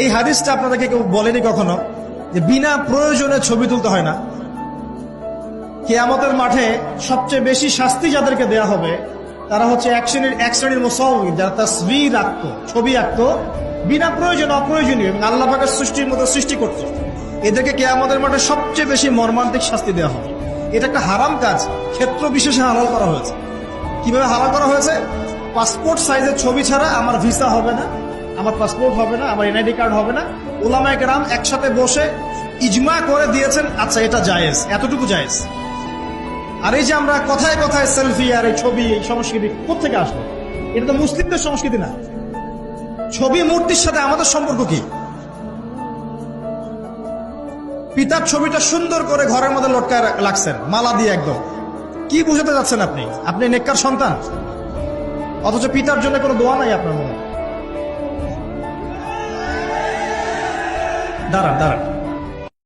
এই হাদিসটা আপনাদেরকে কেউ বলেনি কখনো যে বিনা প্রয়োজনে ছবি তুলতে হয় না। কিয়ামতের মাঠে সবচেয়ে বেশি শাস্তি যাদেরকে দেয়া হবে তারা হচ্ছে এক শ্রেণীর মুসাউয়ির, যারা তাসবির আঁকতো, ছবি আঁকতো বিনা প্রয়োজনে, অপ্রয়োজনীয়, এবং আল্লাহ পাকের সৃষ্টির মতো সৃষ্টি করত। এদেরকে কিয়ামতের মাঠে সবচেয়ে বেশি মর্মান্তিক শাস্তি দেওয়া হবে। এটা একটা হারাম কাজ, ক্ষেত্র বিশেষে হালাল করা হয়েছে। কিভাবে হালাল করা হয়েছে? পাসপোর্ট সাইজের ছবি ছাড়া আমার ভিসা হবে না, আমার পাসপোর্ট হবে না, আমার এনআইডি কার্ড হবে না। উলামায়ে কেরাম একসাথে বসে ইজমা করে দিয়েছেন, আচ্ছা এটা জায়েজ, এতটুকু জায়েজ। আর এই যে আমরা কথায় কথায় সেলফি আর এই ছবি, এই সংস্কৃতি কোথেকে আসলো? এটা তো মুসলিমদের সংস্কৃতি না। ছবি মূর্তির সাথে আমাদের সম্পর্ক কি? পিতার ছবিটা সুন্দর করে ঘরের মধ্যে লটকায় রাখছেন মালা দিয়ে, একদম কি বুঝাতে যাচ্ছেন আপনি? আপনি নেককার সন্তান, অথচ পিতার জন্য কোনো দোয়া নাই আপনার মনে। দাঁড়ান দাঁড়ান,